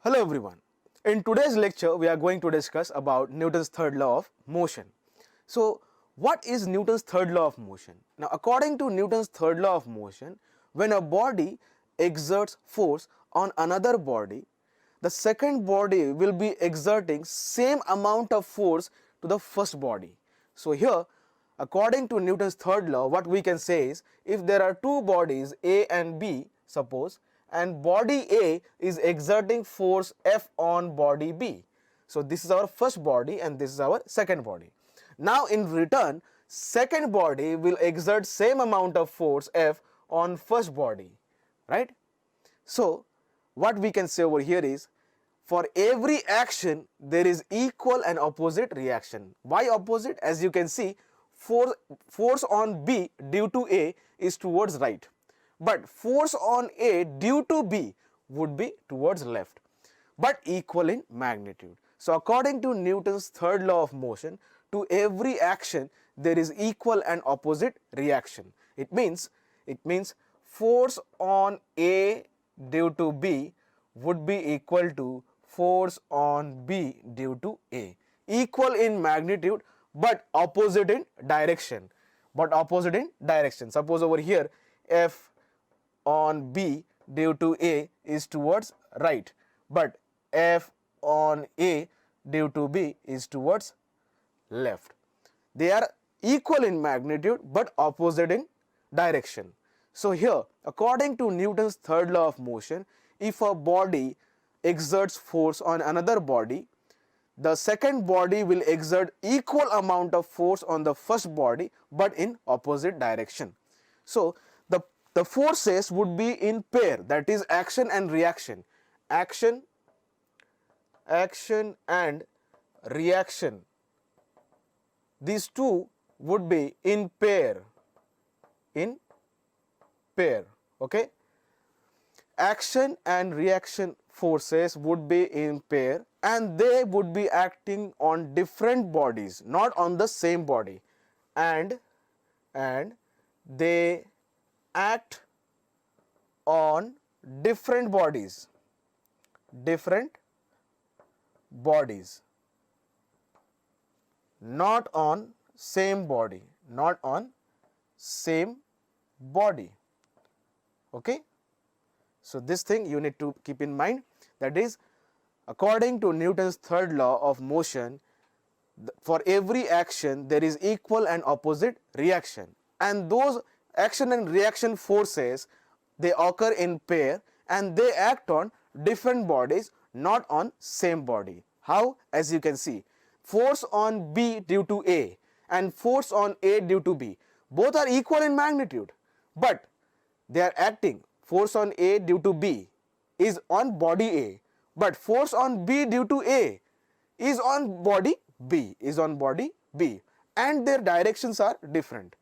Hello everyone. In today's lecture, we are going to discuss about Newton's third law of motion. So, what is Newton's third law of motion? Now, according to Newton's third law of motion, when a body exerts force on another body, the second body will be exerting same amount of force to the first body. So, here, according to Newton's third law, what we can say is, if there are two bodies A and B, suppose, and body A is exerting force F on body B. So this is our first body and this is our second body. Now in return, second body will exert same amount of force F on first body, right? So what we can say over here is, for every action there is equal and opposite reaction. Why opposite? As you can see, force on B due to A is towards right, but force on A due to B would be towards left, but equal in magnitude. So according to Newton's third law of motion, to every action there is equal and opposite reaction. It means force on A due to B would be equal to force on B due to A. Equal in magnitude but opposite in direction. Suppose over here F on B due to A is towards right, but F on A due to B is towards left. They are equal in magnitude but opposite in direction. So here, according to Newton's third law of motion, if a body exerts force on another body, the second body will exert equal amount of force on the first body but in opposite direction. So the forces would be in pair, that is action and reaction. Action and reaction, these two would be in pair, okay. Action and reaction forces would be in pair and they would be acting on different bodies, not on the same body, and they act on different bodies, not on same body, okay. So this thing you need to keep in mind, that is, according to Newton's third law of motion, for every action there is equal and opposite reaction, and those action and reaction forces, they occur in pair and they act on different bodies, not on same body. How? As you can see, force on B due to A and force on A due to B, both are equal in magnitude, but they are acting. Force on A due to B is on body A, but force on B due to A is on body B, and their directions are different,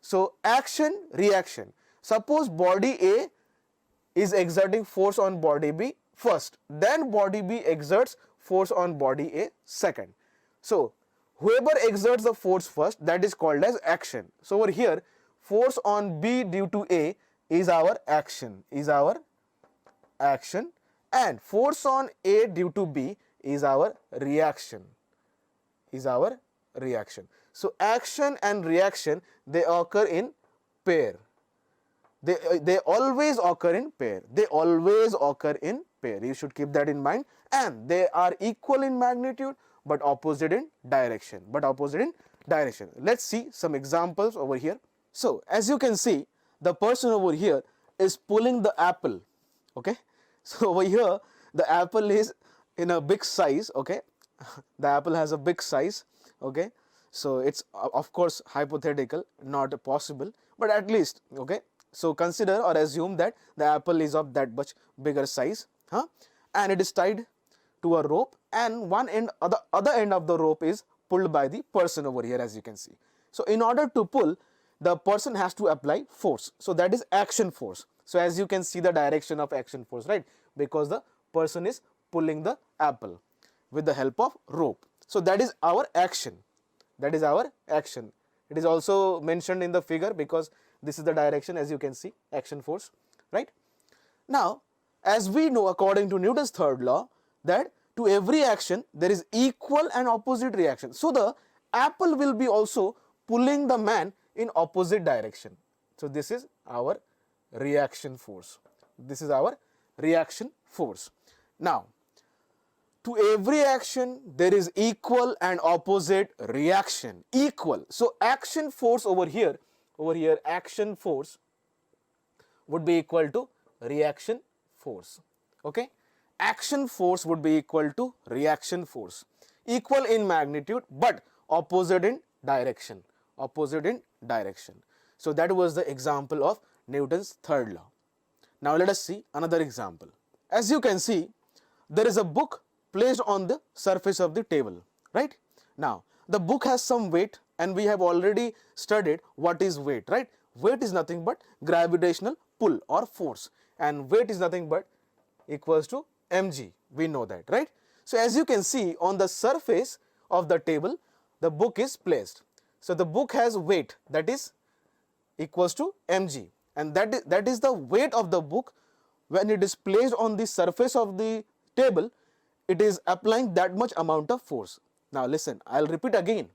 So action, reaction. Suppose body A is exerting force on body B first, then body B exerts force on body A second. So whoever exerts the force first, that is called as action. So over here, force on B due to A is our action, and force on A due to B is our reaction, So action and reaction, they occur in pair. They always occur in pair. You should keep that in mind, and they are equal in magnitude but opposite in direction. Let's see some examples over here. So as you can see, the person over here is pulling the apple, okay. So over here the apple is in a big size, okay. The apple has a big size, okay. So it's of course hypothetical, not possible, but at least, okay. So consider or assume that the apple is of that much bigger size, and it is tied to a rope, and the other end of the rope is pulled by the person over here, as you can see. So in order to pull, the person has to apply force, so that is action force. So as you can see the direction of action force, right, because the person is pulling the apple with the help of rope. So that is our action. It is also mentioned in the figure because this is the direction, as you can see, action force, right. Now as we know according to Newton's third law, that to every action there is equal and opposite reaction. So the apple will be also pulling the man in opposite direction. So this is our reaction force. This is our reaction force. Now, to every action there is equal and opposite reaction. Equal. So action force over here action force would be equal to reaction force. Okay? Action force would be equal to reaction force. Equal in magnitude but opposite in direction. Opposite in direction. So that was the example of Newton's third law. Now let us see another example. As you can see, there is a book placed on the surface of the table, right? Now, the book has some weight and we have already studied what is weight, right? Weight is nothing but gravitational pull or force, and weight is nothing but equals to mg. We know that, right? So as you can see on the surface of the table, the book is placed. So the book has weight, that is equals to mg, and that is the weight of the book. When it is placed on the surface of the table, it is applying that much amount of force. Now listen, I'll repeat again.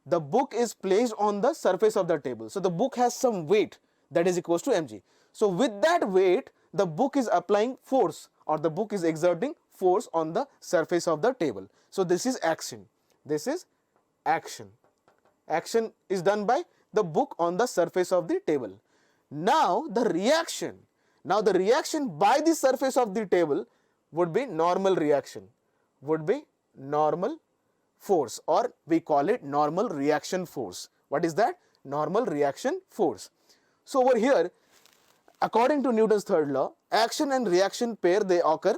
The book is placed on the surface of the table. So the book has some weight that is equals to mg. So with that weight, the book is applying force, or the book is exerting force on the surface of the table. So this is action. This is action. Action is done by the book on the surface of the table. Now the reaction. Now the reaction by the surface of the table would be normal reaction. Would be normal force, or we call it normal reaction force. What is that? Normal reaction force. So over here, according to Newton's third law, action and reaction pair, they occur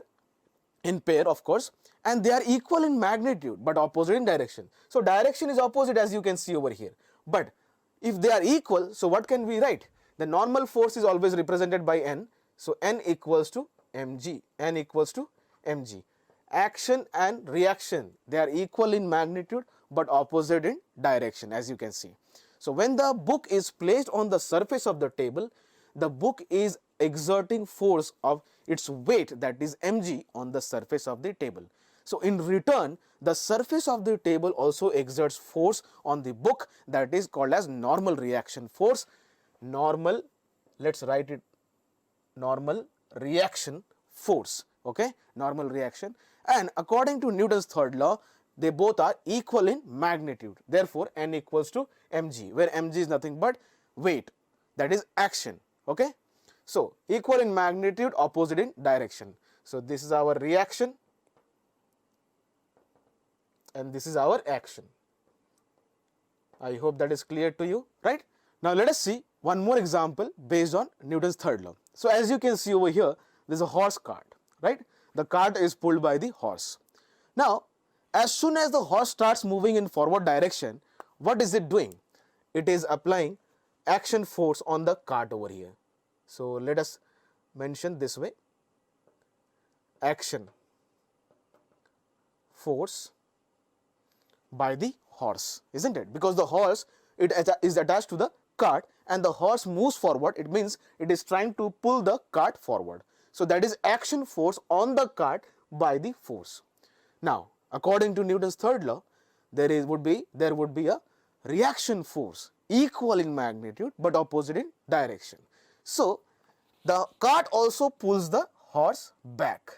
in pair, of course, and they are equal in magnitude but opposite in direction. So direction is opposite, as you can see over here. But if they are equal, so what can we write? The normal force is always represented by N. So N equals to mg. N equals to mg. Action and reaction, they are equal in magnitude but opposite in direction, as you can see. So when the book is placed on the surface of the table, the book is exerting force of its weight, that is mg, on the surface of the table. So in return, the surface of the table also exerts force on the book, that is called as normal reaction force. Normal, let's write it, normal reaction force. Okay, normal reaction. And according to Newton's third law, they both are equal in magnitude. Therefore, N equals to mg, where mg is nothing but weight, that is action. Okay, so equal in magnitude, opposite in direction. So this is our reaction and this is our action. I hope that is clear to you, right? Now let us see one more example based on Newton's third law. So as you can see over here, there is a horse cart, right? The cart is pulled by the horse. Now, as soon as the horse starts moving in forward direction, what is it doing? It is applying action force on the cart over here. So let us mention this way: action force by the horse, isn't it? Because the horse, it is attached to the cart and the horse moves forward, it means it is trying to pull the cart forward. So that is action force on the cart by the force. Now, according to Newton's third law, there would be a reaction force equal in magnitude but opposite in direction. So the cart also pulls the horse back.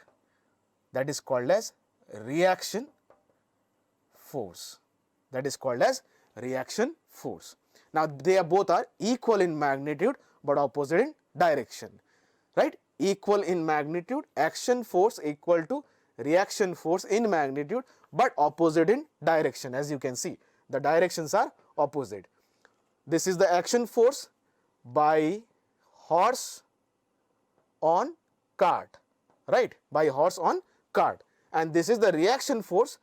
That is called as reaction force. That is called as reaction force. Now they both are equal in magnitude but opposite in direction, right? Equal in magnitude, action force equal to reaction force in magnitude but opposite in direction. As you can see, the directions are opposite. This is the action force by horse on cart, right? By horse on cart. And this is the reaction force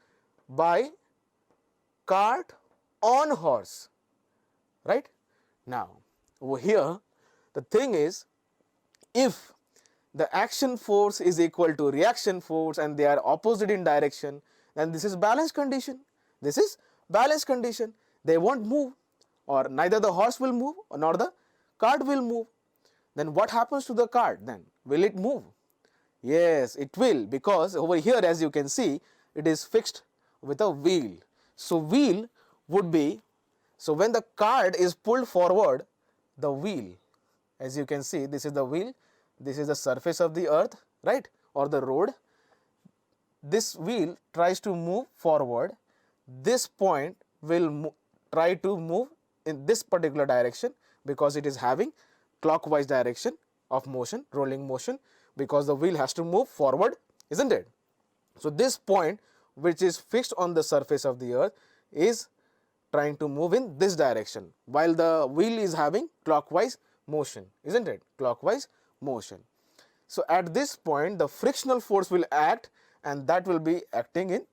by cart on horse, right? Now over here, the thing is, if the action force is equal to reaction force and they are opposite in direction, then this is balance condition. This is balance condition. They won't move, or neither the horse will move nor the cart will move. Then what happens to the cart? Then will it move? Yes, it will, because over here as you can see it is fixed with a wheel. So wheel would be, so when the cart is pulled forward, the wheel, as you can see, this is the wheel, this is the surface of the earth, right, or the road. This wheel tries to move forward, this point will try to move in this particular direction because it is having clockwise direction of motion, rolling motion, because the wheel has to move forward, isn't it? So this point which is fixed on the surface of the earth is trying to move in this direction while the wheel is having clockwise motion, isn't it? Clockwise motion. So at this point the frictional force will act, and that will be acting in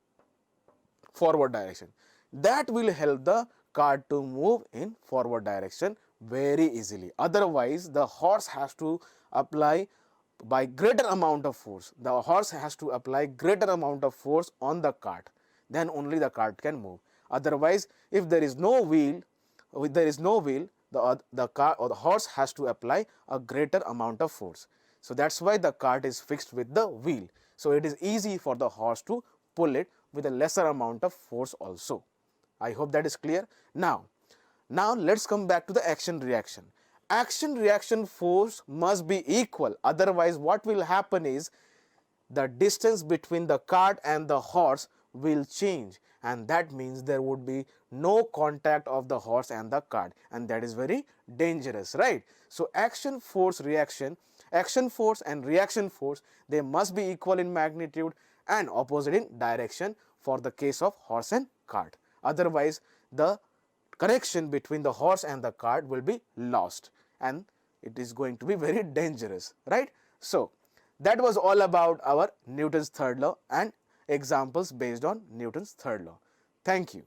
forward direction. That will help the cart to move in forward direction very easily. Otherwise the horse has to apply by greater amount of force. The horse has to apply greater amount of force on the cart, then only the cart can move. Otherwise, if there is no wheel, the car or the horse has to apply a greater amount of force. So that's why the cart is fixed with the wheel. So it is easy for the horse to pull it with a lesser amount of force also. I hope that is clear. Now let's come back to the action reaction. Action reaction force must be equal, otherwise what will happen is the distance between the cart and the horse will change, and that means there would be no contact of the horse and the cart, and that is very dangerous, right? So action force and reaction force, they must be equal in magnitude and opposite in direction for the case of horse and cart. Otherwise the connection between the horse and the cart will be lost, and it is going to be very dangerous, right? So that was all about our Newton's third law and examples based on Newton's third law. Thank you.